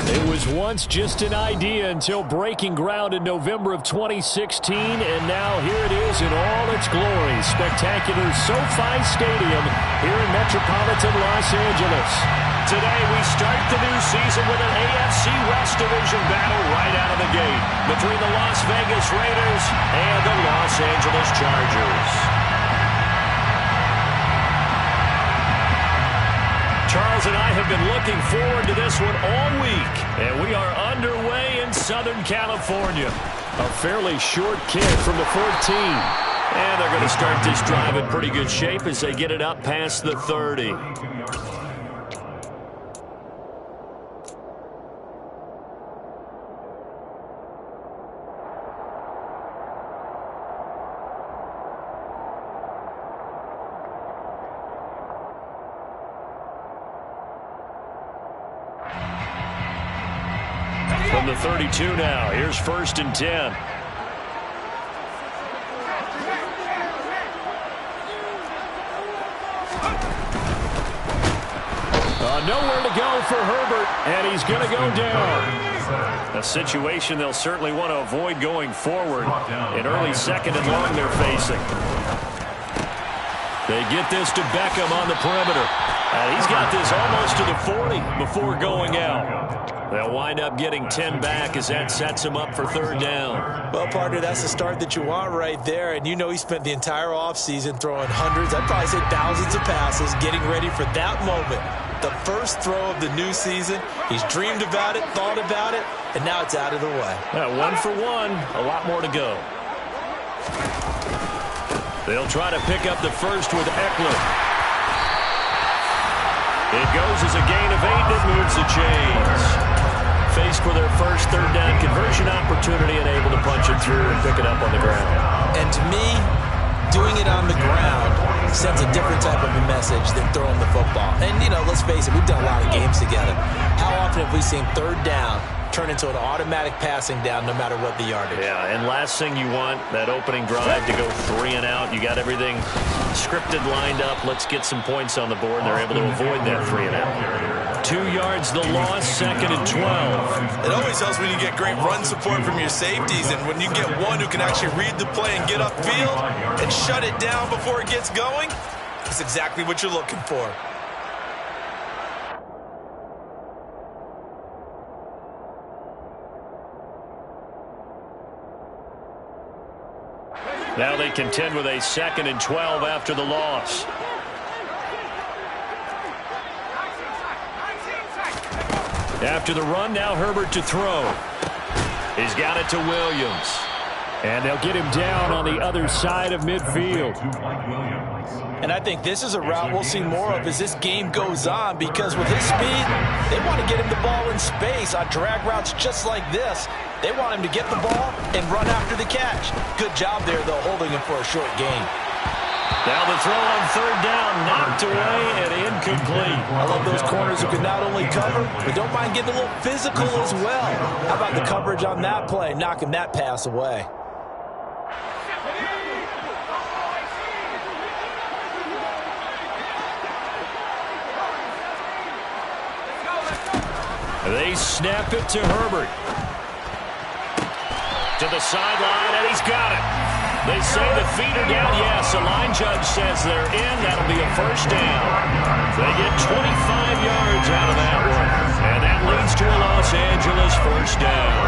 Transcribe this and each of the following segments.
It was once just an idea until breaking ground in November of 2016, and now here it is in all its glory. Spectacular SoFi Stadium here in metropolitan Los Angeles. Today we start the new season with an AFC West Division battle right out of the gate between the Las Vegas Raiders and the Los Angeles Chargers. Charles and I have been looking forward to this one all week, and we are underway in Southern California. A fairly short kick from the 14. And they're going to start this drive in pretty good shape as they get it up past the 30. From the 32 now, here's 1st and 10. Nowhere to go for Herbert, and he's going to go down. A situation they'll certainly want to avoid going forward. An early 2nd and long they're facing. They get this to Beckham on the perimeter. And he's got this almost to the 40 before going out. They'll wind up getting 10 back as that sets him up for 3rd down. Well, partner, that's the start that you want right there. And you know he spent the entire offseason throwing hundreds, I'd probably say thousands of passes, getting ready for that moment. The first throw of the new season. He's dreamed about it, thought about it, and now it's out of the way. 1 for 1, a lot more to go. They'll try to pick up the first with Eckler. It goes as a gain of 8 that moves the chains. Faced with their first 3rd down conversion opportunity and able to punch it through and pick it up on the ground. And to me, doing it on the ground sends a different type of a message than throwing the football. And, you know, let's face it, we've done a lot of games together. How often have we seen 3rd down turn into an automatic passing down no matter what the yardage? Yeah, and last thing you want, that opening drive to go 3 and out. You got everything scripted, lined up. Let's get some points on the board. They're able to avoid that 3 and out. 2 yards the loss, 2nd and 12. It always helps when you get great run support from your safeties, and when you get one who can actually read the play and get upfield and shut it down before it gets going, that's exactly what you're looking for. Now they contend with a 2nd and 12 after the loss. After the run, now Herbert to throw. He's got it to Williams. And they'll get him down on the other side of midfield. And I think this is a route we'll see more of as this game goes on, because with his speed, they want to get him the ball in space on drag routes just like this. They want him to get the ball and run after the catch. Good job there, though, holding him for a short gain. Now the throw on 3rd down, knocked away and incomplete. I love those corners who can not only cover, but don't mind getting a little physical as well. How about the coverage on that play, knocking that pass away? They snap it to Herbert. To the sideline, and he's got it. They say the feet are down. Yes, the line judge says they're in. That'll be a 1st down. They get 25 yards out of that one. And that leads to a Los Angeles 1st down.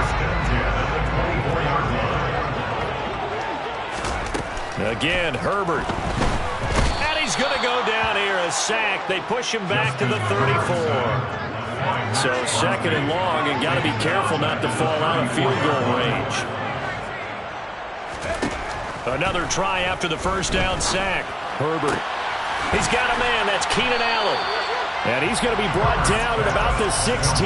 Again, Herbert. And he's going to go down here, a sack. They push him back to the 34. So 2nd and long, and got to be careful not to fall out of field goal range. Another try after the 1st down sack. Herbert. He's got a man. That's Keenan Allen. And he's going to be brought down at about the 16.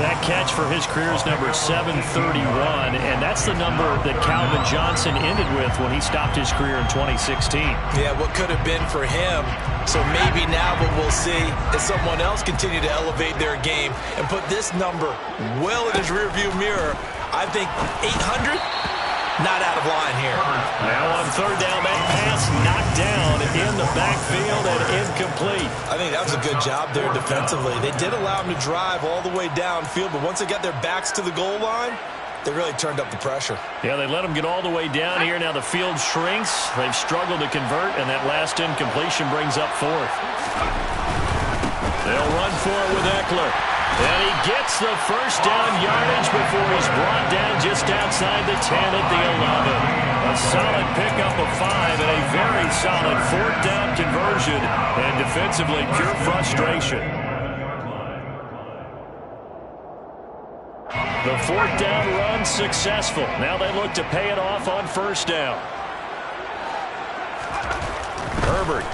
That catch for his career is number 731, and that's the number that Calvin Johnson ended with when he stopped his career in 2016. Yeah, what could have been for him. So maybe now what we'll see is someone else continue to elevate their game and put this number well in his rearview mirror. I think 800 Not out of line here. Now on third down, that pass knocked down in the backfield and incomplete. I think that was a good job there defensively. They did allow them to drive all the way downfield, but once they got their backs to the goal line, they really turned up the pressure. Yeah, they let them get all the way down here. Now the field shrinks. They've struggled to convert, and that last incompletion brings up fourth. They'll run for it with Eckler. And he gets the first down yardage before he's brought down just outside the 10 at the 11. A solid pickup of 5 and a very solid fourth down conversion. And defensively, pure frustration. The fourth down run successful. Now they look to pay it off on first down. Herbert.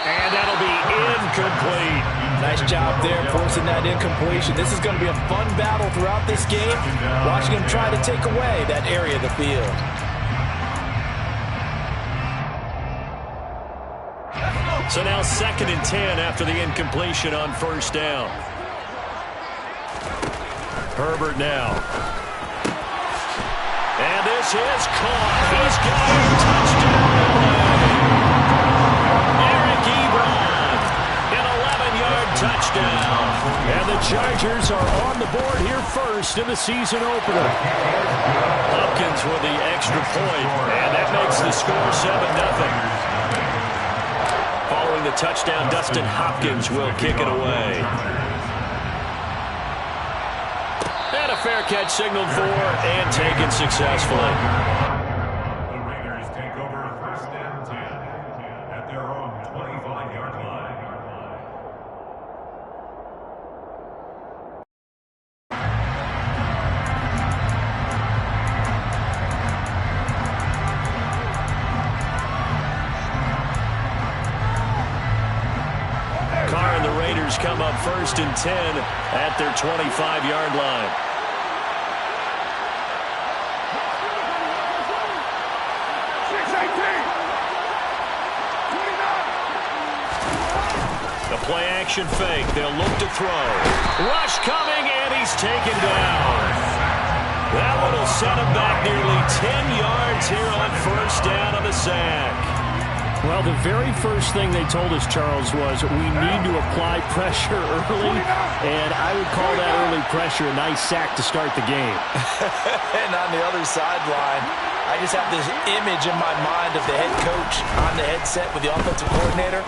And that'll be incomplete. Nice job there forcing that incompletion. This is going to be a fun battle throughout this game. Watching him try to take away that area of the field. So now 2nd and 10 after the incompletion on first down. Herbert now. And this is caught. He's got a touchdown. Eric Ebron, an 11-yard touchdown. And the Chargers are on the board here first in the season opener. Hopkins with the extra point, and that makes the score 7-0. Following the touchdown, Dustin Hopkins will kick it away. And a fair catch signaled for and taken successfully. The Raiders take over 1st and 10 at their own 25-yard line. Carr and the Raiders come up 1st and 10 at their 25-yard line. The play-action fake. They'll look to throw. Rush coming, and he's taken down. That one will set him back nearly 10 yards here on first down on the sack. Well, the very first thing they told us, Charles, was we need to apply pressure early, and I would call that early pressure a nice sack to start the game. And on the other sideline, I just have this image in my mind of the head coach on the headset with the offensive coordinator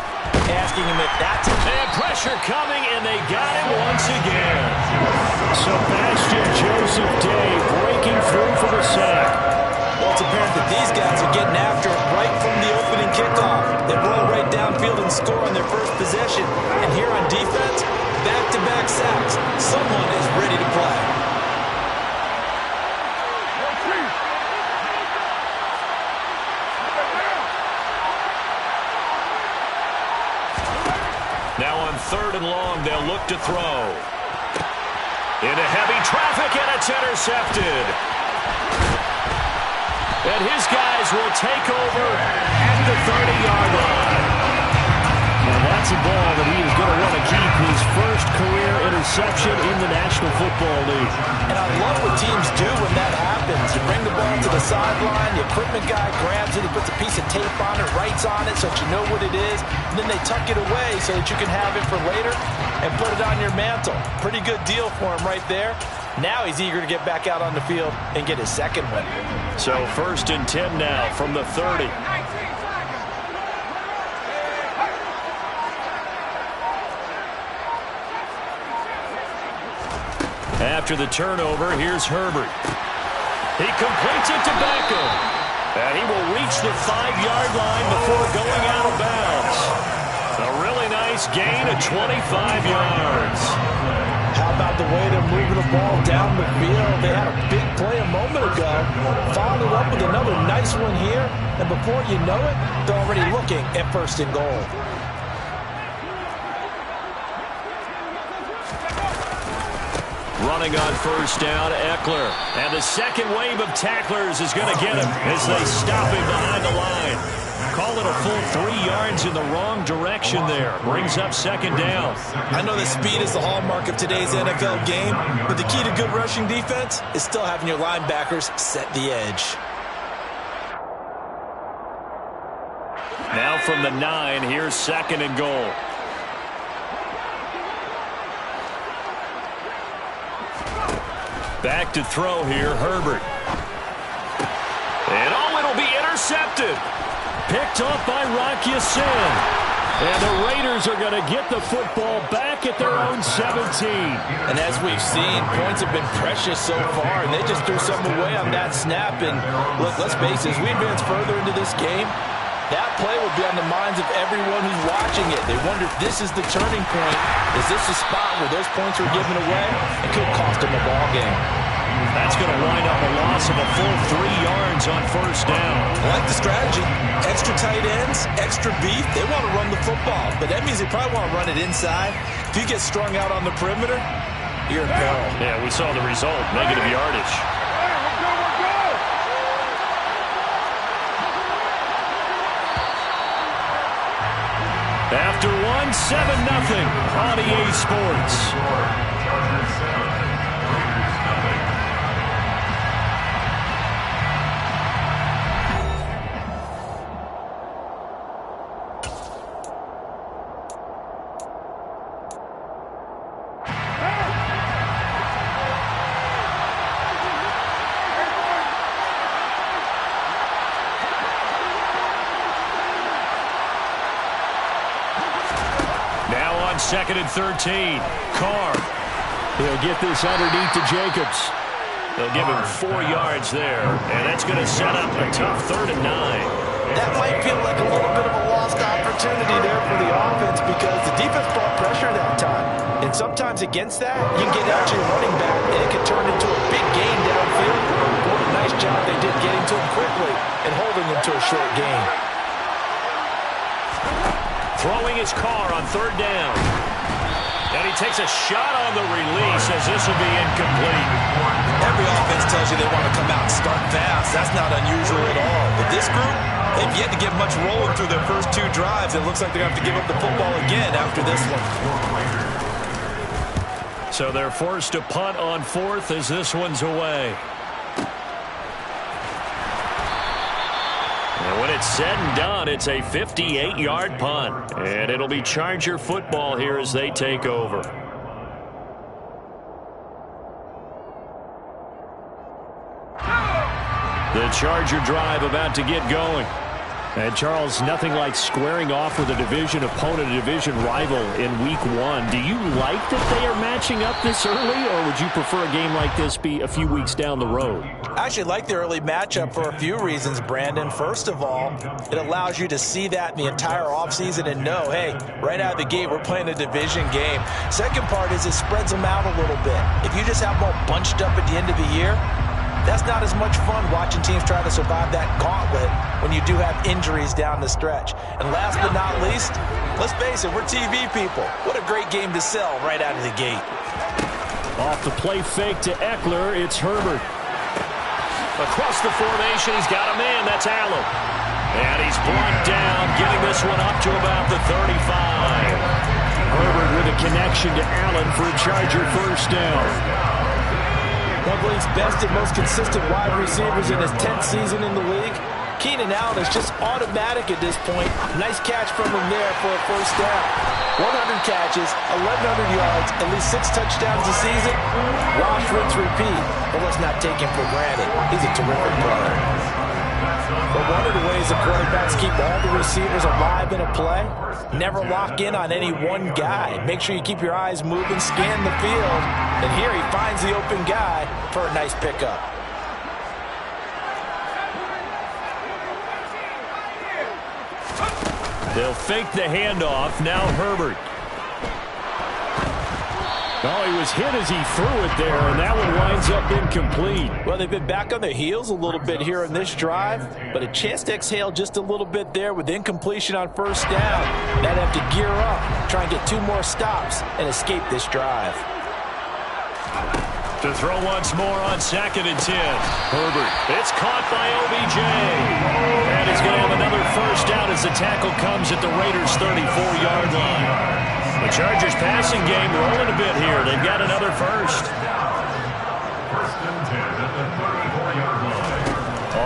asking him if that's... And pressure coming, and they got him once again. Sebastian Joseph Day breaking through for the sack. Well, it's apparent that these guys are getting after it right from the opening kickoff. They roll right downfield and score on their first possession. And here on defense, back-to-back sacks. Someone is ready to play. Now on 3rd and long, they'll look to throw. Into heavy traffic, and it's intercepted. And his guys will take over at the 30-yard line. And that's a ball that he is going to want to keep, his first career interception in the National Football League. And I love what teams do when that happens. You bring the ball to the sideline, the equipment guy grabs it, he puts a piece of tape on it, writes on it so that you know what it is, and then they tuck it away so that you can have it for later and put it on your mantle. Pretty good deal for him right there. Now he's eager to get back out on the field and get his second win. So 1st and 10 now from the 30. After the turnover, here's Herbert. He completes it to Beckham. And he will reach the 5-yard line before going out of bounds. A really nice gain of 25 yards. How about the way they're moving the ball down the field? They had a big play a moment ago. Followed it up with another nice one here. And before you know it, they're already looking at 1st and goal. Running on first down, Eckler. And the second wave of tacklers is going to get him as they stop him behind the line. Call pulling a full 3 yards in the wrong direction there. Brings up second down. I know that speed is the hallmark of today's NFL game, but the key to good rushing defense is still having your linebackers set the edge. Now from the 9, here's second and goal. Back to throw here, Herbert. And it'll be intercepted. Picked off by Rocky Sin. And the Raiders are going to get the football back at their own 17. And as we've seen, points have been precious so far, and they just threw some away on that snap. And look, let's face it, as we advance further into this game, that play will be on the minds of everyone who's watching it. They wonder if this is the turning point. Is this the spot where those points were given away? It could cost them a ball game. That's going to wind up a loss of a full 3 yards on first down. I like the strategy. Extra tight ends, extra beef. They want to run the football, but that means they probably want to run it inside. If you get strung out on the perimeter, you're in peril. Yeah, we saw the result, negative yardage. After one, 7-0 on EA Sports. Second and 13. Carr. He'll get this underneath to Jacobs. They'll give him 4 yards there, and that's going to set up a tough 3rd and 9. That might feel like a little bit of a lost opportunity there for the offense because the defense brought pressure that time. And sometimes against that, you can get out your running back, and it can turn into a big gain downfield. What a nice job they did getting to him quickly and holding him to a short gain. Throwing his Carr on 3rd down. And he takes a shot on the release as this will be incomplete. Every offense tells you they want to come out and start fast. That's not unusual at all. But this group, they've yet to get much rolling through their first 2 drives. It looks like they're going to have to give up the football again after this one. So they're forced to punt on 4th as this one's away. And when it's said and done, it's a 58-yard punt. And it'll be Charger football here as they take over. The Charger drive about to get going. And Charles, nothing like squaring off with a division opponent, a division rival in week 1. Do you like that they are matching up this early, or would you prefer a game like this be a few weeks down the road? I actually like the early matchup for a few reasons, Brandon. First of all, it allows you to see that in the entire offseason and know, hey, right out of the gate, we're playing a division game. Second part is it spreads them out a little bit. If you just have them all bunched up at the end of the year, that's not as much fun watching teams try to survive that gauntlet when you do have injuries down the stretch. And last but not least, let's face it, we're TV people. What a great game to sell right out of the gate. Off the play fake to Eckler, it's Herbert. Across the formation, he's got a man, that's Allen. And he's brought down, getting this one up to about the 35. Herbert with a connection to Allen for a Charger first down. One of the league's best and most consistent wide receivers in his 10th season in the league. Keenan Allen is just automatic at this point. Nice catch from him there for a first down. 100 catches, 1,100 yards, at least 6 touchdowns a season. Wash, rinse, repeat. But let's not take him for granted. He's a terrific player. But one of the ways the quarterbacks keep all the receivers alive in a play, never lock in on any one guy. Make sure you keep your eyes moving, scan the field. And here he finds the open guy for a nice pickup. They'll fake the handoff. Now Herbert. Oh, he was hit as he threw it there, and that one winds up incomplete. Well, they've been back on their heels a little bit here in this drive, but a chance to exhale just a little bit there with incompletion on first down. They'd have to gear up, try and get 2 more stops, and escape this drive. To throw once more on 2nd and 10. Herbert. It's caught by OBJ. And he's going to have another first down as the tackle comes at the Raiders' 34-yard line. The Chargers passing game rolling a bit here. They've got another first. First and 10 at the 34-yard line.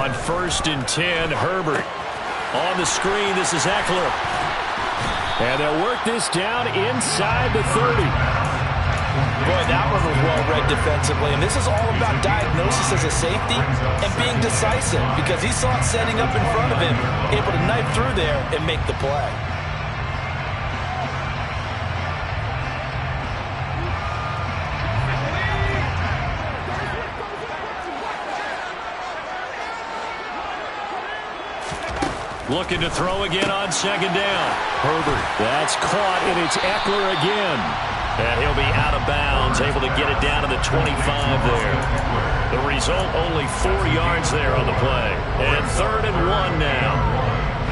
On 1st and 10, Herbert. On the screen, this is Eckler. And they'll work this down inside the 30. Boy, that one was well-read defensively, and this is all about diagnosis as a safety and being decisive because he saw it setting up in front of him, able to knife through there and make the play. Looking to throw again on 2nd down. Herbert. That's caught, and it's Eckler again. And he'll be out of bounds, able to get it down to the 25 there. The result, only 4 yards there on the play. And 3rd and 1 now.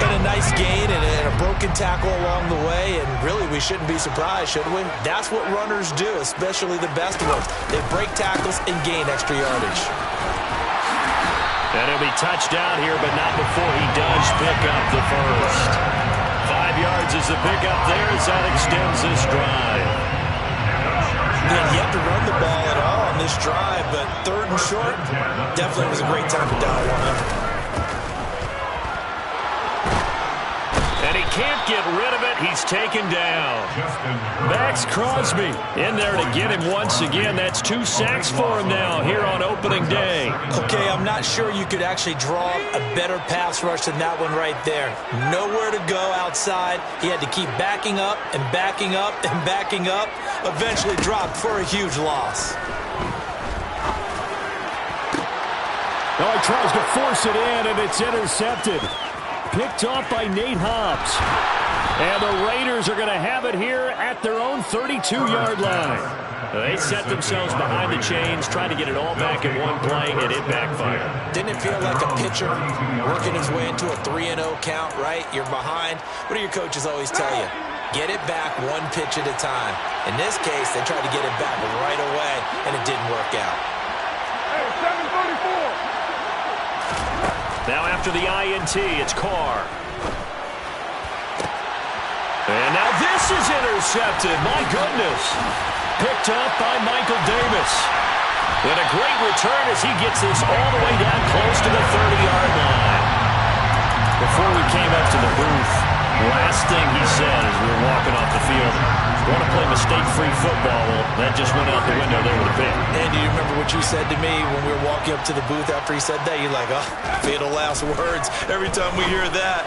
And a nice gain and a broken tackle along the way, and really we shouldn't be surprised, should we? That's what runners do, especially the best ones. They break tackles and gain extra yardage. And he'll be touched down here, but not before he does pick up the first. 5 yards is the pickup there as that extends this drive. Yeah, you have to run the ball at all on this drive, but 3rd and short definitely was a great time to dial one up. And he can't get rid of it. He's taken down. Max Crosby in there to get him once again. That's 2 sacks for him now here on opening day. Okay, I'm not sure you could actually draw a better pass rush than that one right there. Nowhere to go outside. He had to keep backing up and backing up and backing up. Eventually dropped for a huge loss. Oh, he tries to force it in, and it's intercepted. Picked off by Nate Hobbs. And the Raiders are going to have it here at their own 32-yard line. They set themselves behind the chains, trying to get it all back in one play, and it backfired. Didn't it feel like a pitcher working his way into a 3-0 count, right? You're behind. What do your coaches always tell you? Get it back one pitch at a time. In this case, they tried to get it back right away, and it didn't work out. Hey, 734. Now after the INT, it's Carr. And now this is intercepted. My goodness. Picked up by Michael Davis. And a great return as he gets this all the way down close to the 30-yard line. Before we came up to the booth, last thing he said as we were walking off the field, want to play mistake-free football. Well, that just went out the window there with a pick. And do you remember what you said to me when we were walking up to the booth after he said that? You're like, oh, fatal last words. Every time we hear that,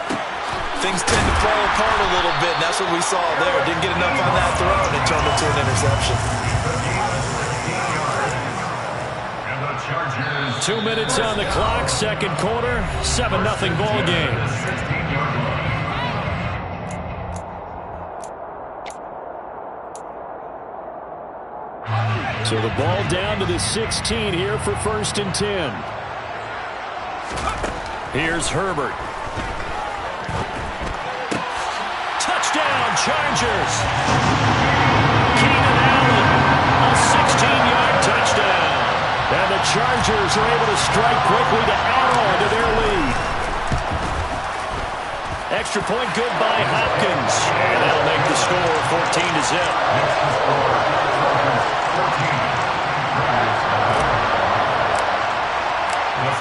things tend to fall apart a little bit, and that's what we saw there. Didn't get enough on that throw, and it turned into an interception. 2 minutes on the clock, 2nd quarter, 7-0 ball game. So the ball down to the 16 here for 1st and 10. Here's Herbert. Touchdown, Chargers. Keenan Allen, a 16-yard touchdown. And the Chargers are able to strike quickly to add on to their lead. Extra point good by Hopkins. And that'll make the score 14-0.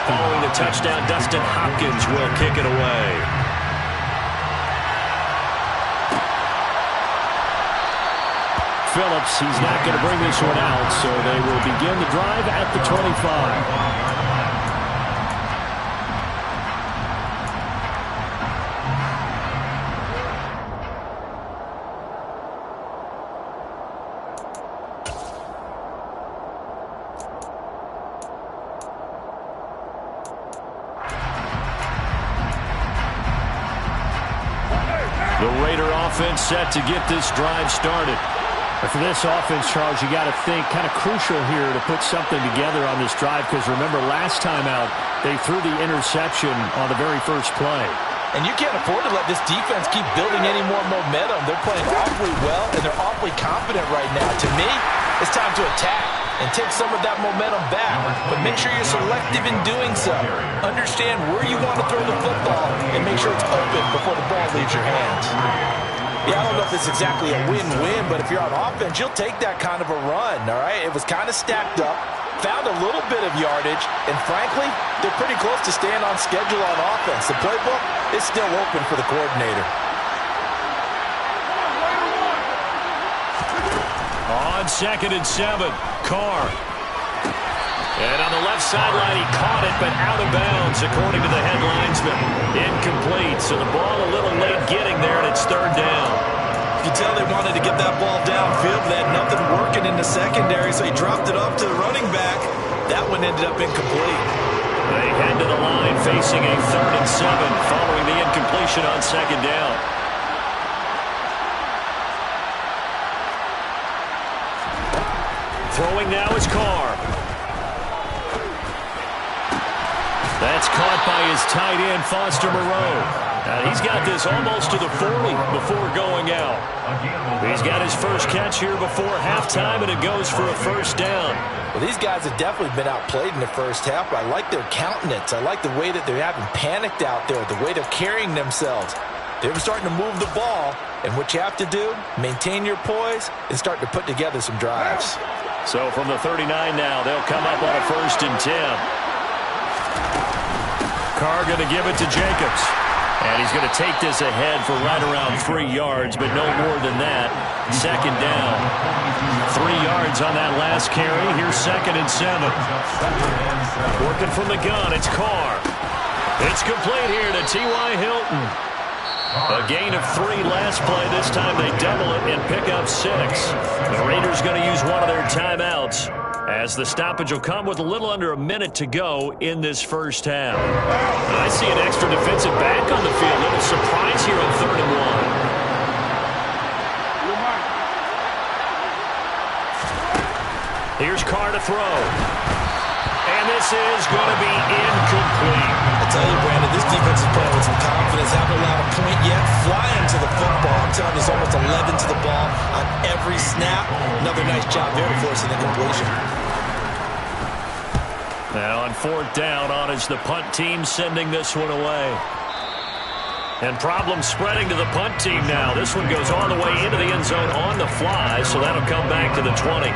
Following the touchdown, Dustin Hopkins will kick it away. Phillips, he's not going to bring this one out, so they will begin the drive at the 25. The Raider offense set to get this drive started. For this offense, Charles, you got to think kind of crucial here to put something together on this drive because remember last time out they threw the interception on the very first play. And you can't afford to let this defense keep building any more momentum. They're playing awfully well and they're awfully confident right now. To me, it's time to attack. and take some of that momentum back. But make sure you're selective in doing so. Understand where you want to throw the football and make sure it's open before the ball leaves your hands. Yeah, I don't know if it's exactly a win-win, but if you're on offense, you'll take that kind of a run, all right? It was kind of stacked up, found a little bit of yardage, and frankly, they're pretty close to staying on schedule on offense. The playbook is still open for the coordinator. On 2nd and 7, Carr. And on the left sideline, he caught it, but out of bounds, according to the head linesman. Incomplete, so the ball a little late getting there, and it's 3rd down. You can tell they wanted to get that ball downfield. They had nothing working in the secondary, so he dropped it off to the running back. That one ended up incomplete. They head to the line facing a 3rd and 7 following the incompletion on 2nd down. Throwing now is Carr. That's caught by his tight end, Foster Moreau. Now he's got this almost to the 40 before going out. He's got his first catch here before halftime, and it goes for a 1st down. Well, these guys have definitely been outplayed in the first half, but I like their countenance. I like the way that they haven't panicked out there, the way they're carrying themselves. They're starting to move the ball, and what you have to do, maintain your poise and start to put together some drives. So from the 39 now, they'll come up on a 1st and 10. Carr going to give it to Jacobs. And he's going to take this ahead for right around 3 yards, but no more than that. 2nd down. 3 yards on that last carry. Here's 2nd and 7. Working from the gun, it's Carr. It's complete here to T.Y. Hilton. A gain of 3 last play. This time they double it and pick up 6. The Raiders going to use one of their timeouts, as the stoppage will come with a little under a minute to go in this first half. And I see an extra defensive back on the field. Little surprise here on 3rd and 1. Here's Carr to throw. And this is going to be incomplete. I tell you, Brandon, this defense is playing with some confidence. Haven't allowed a point yet. Flying to the football. I'm telling you, there's almost 11 to the ball on every snap. Another nice job there to force an incompletion. Now on 4th down, on is the punt team sending this one away. And problems spreading to the punt team now. This one goes all the way into the end zone on the fly, so that'll come back to the 20.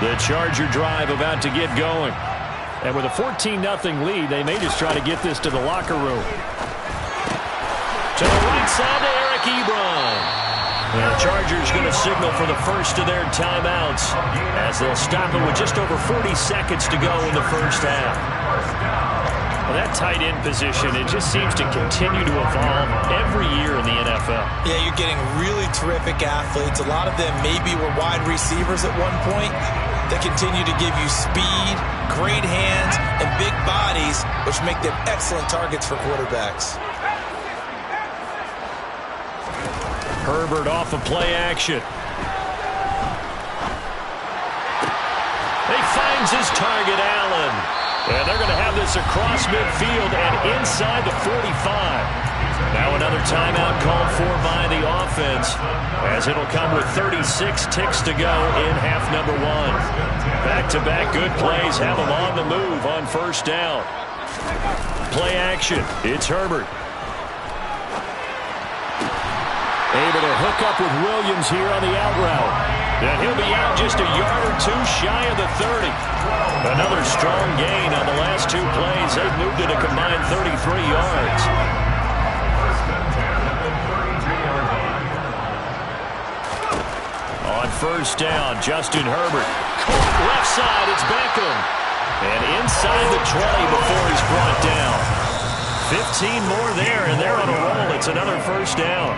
The Charger drive about to get going. And with a 14-0 lead, they may just try to get this to the locker room. To the right side to Eric Ebron. And the Chargers going to signal for the first of their timeouts, as they'll stop it with just over 40 seconds to go in the first half. Well, that tight end position, it just seems to continue to evolve every year in the NFL. Yeah, you're getting really terrific athletes. A lot of them maybe were wide receivers at one point. They continue to give you speed, great hands, and big bodies, which make them excellent targets for quarterbacks. Herbert off of play action. He finds his target, Allen. And they're going to have this across midfield and inside the 45. Now another timeout called for by the offense, as it'll come with 36 ticks to go in half number 1. Back-to-back good plays have them on the move on 1st down. Play action. It's Herbert. Able to hook up with Williams here on the out route. And he'll be out just a yard or 2 shy of the 30. Another strong gain on the last 2 plays. They've moved it a combined 33 yards. On 1st down, Justin Herbert. Caught left side, it's Beckham. And inside the 20 before he's brought down. 15 more there, and they're on a roll. It's another 1st down.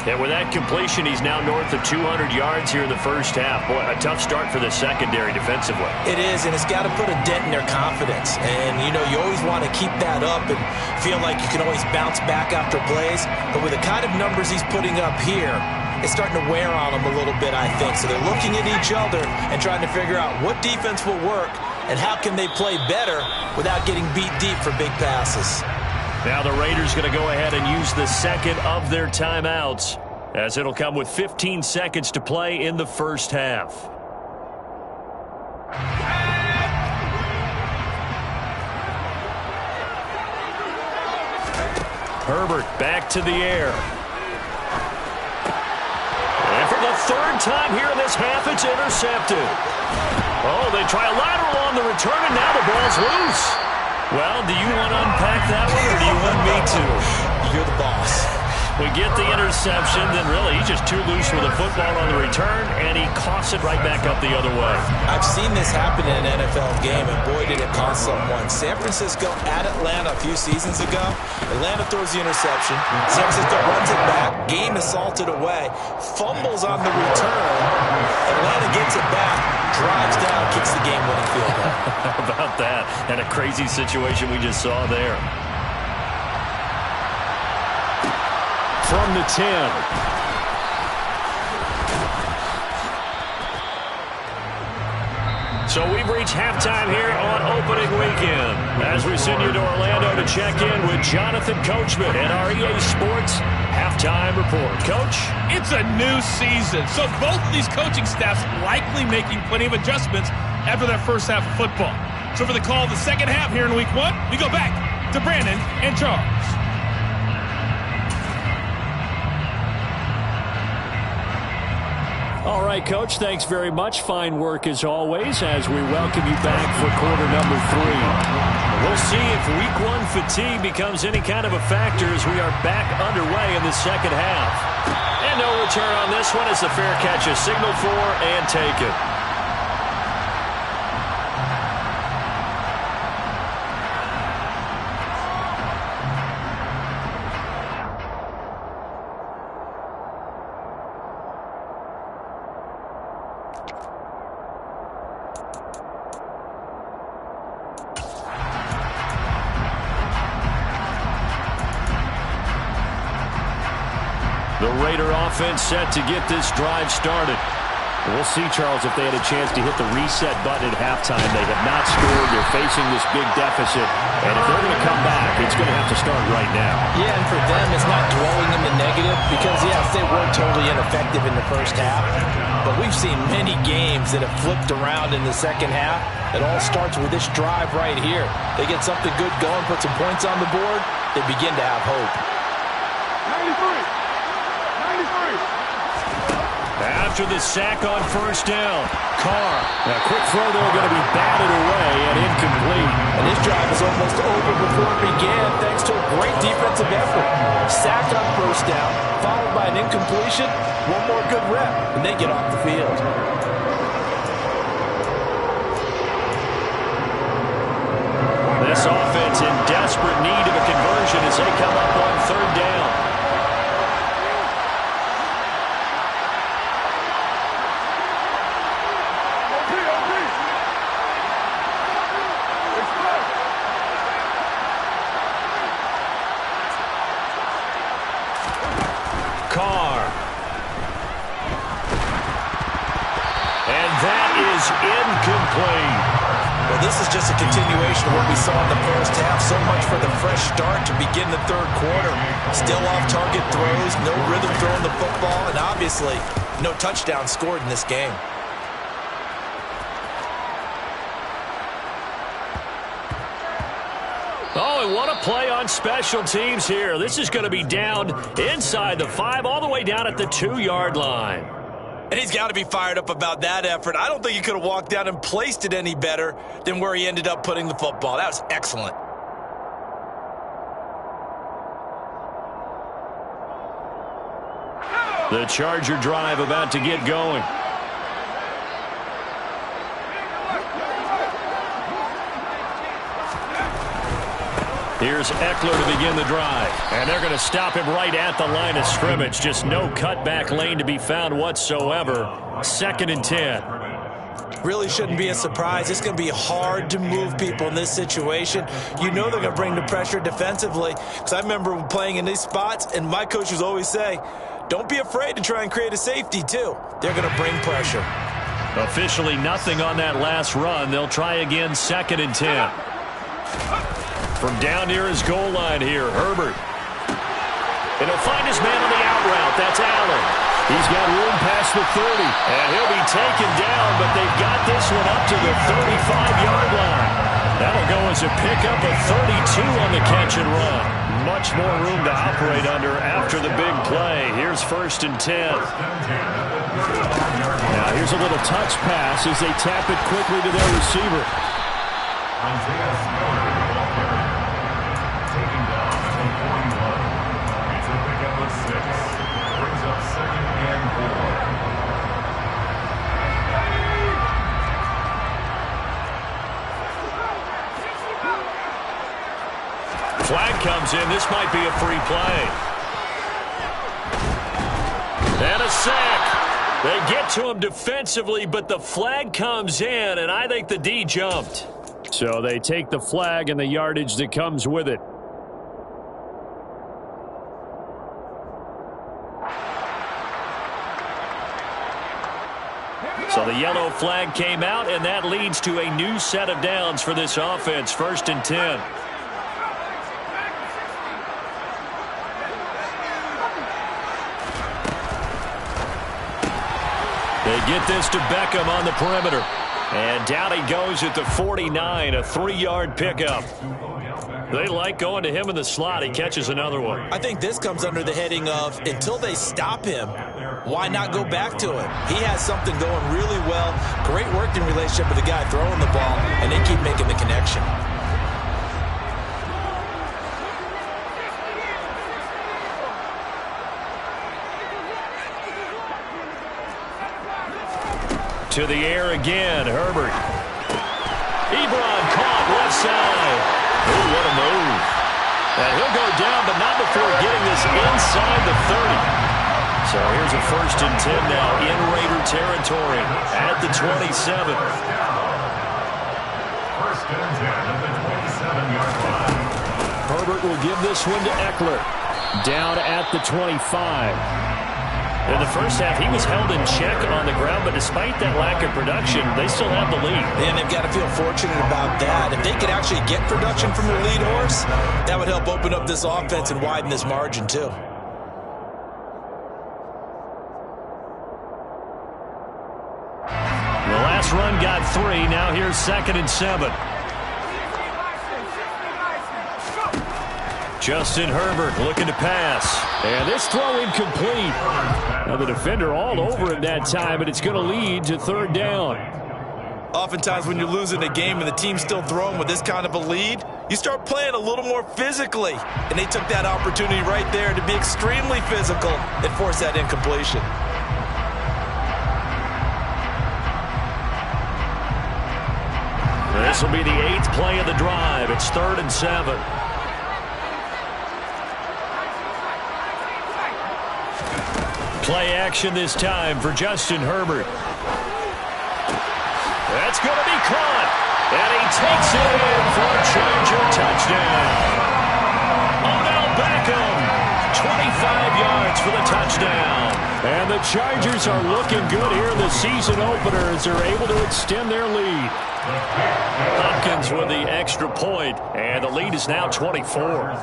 And with that completion, he's now north of 200 yards here in the first half. Boy, a tough start for the secondary defensively. It is, and it's got to put a dent in their confidence. And, you know, you always want to keep that up and feel like you can always bounce back after plays. But with the kind of numbers he's putting up here, it's starting to wear on them a little bit, I think. So they're looking at each other and trying to figure out what defense will work and how can they play better without getting beat deep for big passes. Now the Raiders going to go ahead and use the second of their timeouts, as it'll come with 15 seconds to play in the first half. Herbert back to the air. And for the third time here in this half, it's intercepted. Oh, they try a lateral on the return, and now the ball's loose. Well, do you want to unpack that one, or do you want me to? You're the boss. We get the interception, then really he's just too loose with the football on the return, and he coughs it right back up the other way. I've seen this happen in an NFL game, and boy, did it cost someone. San Francisco at Atlanta a few seasons ago. Atlanta throws the interception. San Francisco runs it back. Game is salted away. Fumbles on the return. Atlanta gets it back. Drives down, kicks the game-winning field goal. How about that? And a crazy situation we just saw there. From the 10. So we've reached halftime here on opening weekend, as we send you to Orlando to check in with Jonathan Coachman and our EA Sports halftime report. Coach? It's a new season, so both of these coaching staffs likely making plenty of adjustments after that first half of football. So for the call of the second half here in week 1, we go back to Brandon and Charles. All right, Coach, thanks very much. Fine work as always as we welcome you back for quarter number 3. We'll see if week 1 fatigue becomes any kind of a factor as we are back underway in the second half. And no return on this one as the fair catch is signaled for and taken. The Raider offense set to get this drive started. We'll see, Charles, if they had a chance to hit the reset button at halftime. They have not scored. They're facing this big deficit. And if they're going to come back, it's going to have to start right now. Yeah, and for them, it's not dwelling in the negative because, yes, they were totally ineffective in the first half. But we've seen many games that have flipped around in the second half. It all starts with this drive right here. They get something good going, put some points on the board, they begin to have hope. 93. After the sack on first down, Carr. A quick throw there going to be batted away and incomplete. And his drive is almost over before it began thanks to a great defensive effort. Sack on first down, followed by an incompletion, one more good rep, and they get off the field. This offense in desperate need of a conversion as they come up on third down. Carr. And that is incomplete. Well, this is just a continuation of what we saw in the first half. So much for the fresh start to begin the third quarter. Still off-target throws, no rhythm throwing the football, and obviously no touchdown scored in this game. Oh, and what a play on special teams here. This is going to be down inside the 5, all the way down at the 2-yard line. And he's got to be fired up about that effort. I don't think he could have walked down and placed it any better than where he ended up putting the football. That was excellent. The Charger drive about to get going. Here's Eckler to begin the drive. And they're going to stop him right at the line of scrimmage. Just no cutback lane to be found whatsoever. 2nd and 10. Really shouldn't be a surprise. It's going to be hard to move people in this situation. You know they're going to bring the pressure defensively. Because I remember playing in these spots, and my coaches always say, don't be afraid to try and create a safety, too. They're going to bring pressure. Officially nothing on that last run. They'll try again, 2nd and 10. From down near his goal line here, Herbert. And he'll find his man on the out route. That's Allen. He's got room past the 30. And he'll be taken down, but they've got this one up to the 35-yard line. That'll go as a pickup of 32 on the catch and run. Much more room to operate under after the big play. Here's 1st and 10. Now here's a little touch pass as they tap it quickly to their receiver. Taken down at the 41. It's a pickup of 6. Brings up 2nd and 4. Flag comes in. This might be a free play. And a sack. They get to him defensively, but the flag comes in, and I think the D jumped. So they take the flag and the yardage that comes with it. So the yellow flag came out, and that leads to a new set of downs for this offense. 1st and 10. They get this to Beckham on the perimeter. And down he goes at the 49, a 3-yard pickup. They like going to him in the slot. He catches another one. I think this comes under the heading of, until they stop him, why not go back to it? He has something going really well. Great working relationship with the guy throwing the ball, and they keep making the connection. To the air again, Herbert. Ebron caught left side. Oh, what a move. And he'll go down, but not before getting this inside the 30. So here's a 1st and 10 now in Raider territory at the 27. 1st and 10 at the 27-yard line. Herbert will give this one to Eckler. Down at the 25. In the first half, he was held in check on the ground, but despite that lack of production, they still have the lead. And they've got to feel fortunate about that. If they could actually get production from their lead horse, that would help open up this offense and widen this margin, too. The last run got 3. Now here's 2nd and 7. Justin Herbert looking to pass. And this throw incomplete. Now the defender all over him that time, but it's going to lead to 3rd down. Oftentimes when you're losing a game and the team's still throwing with this kind of a lead, you start playing a little more physically. And they took that opportunity right there to be extremely physical and force that incompletion. This will be the 8th play of the drive. It's 3rd and 7. Play action this time for Justin Herbert. That's going to be caught. And he takes it in for a Charger touchdown. Odell Beckham, 25 yards for the touchdown. And the Chargers are looking good here in the season opener as they're able to extend their lead. Hopkins with the extra point, and the lead is now 24.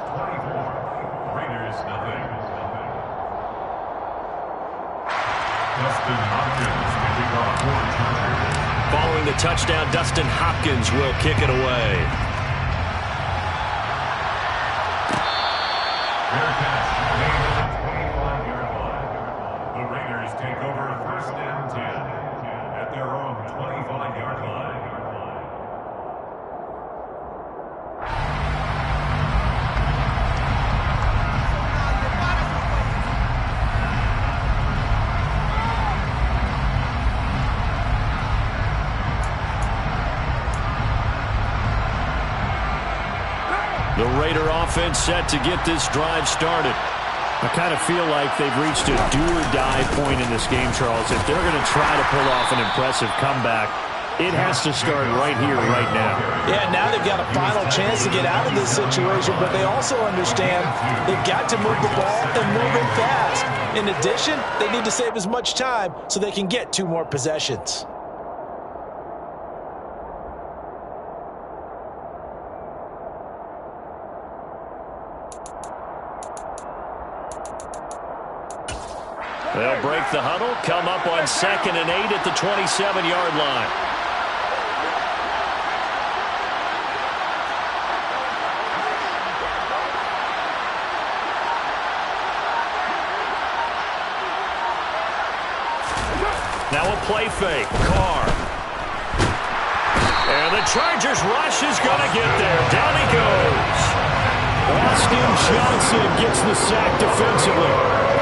Following the touchdown, Dustin Hopkins will kick it away. The Raiders take over 1st and 10 at their own 25-yard line. The Raider offense set to get this drive started. I kind of feel like they've reached a do-or-die point in this game, Charles. If they're going to try to pull off an impressive comeback, it has to start right here, right now. Yeah, now they've got a final chance to get out of this situation, but they also understand they've got to move the ball and move it fast. In addition, they need to save as much time so they can get 2 more possessions. They'll break the huddle, come up on 2nd and 8 at the 27-yard line. Now a play fake. Carr. And the Chargers rush is going to get there. Down he goes. Austin Johnson gets the sack defensively.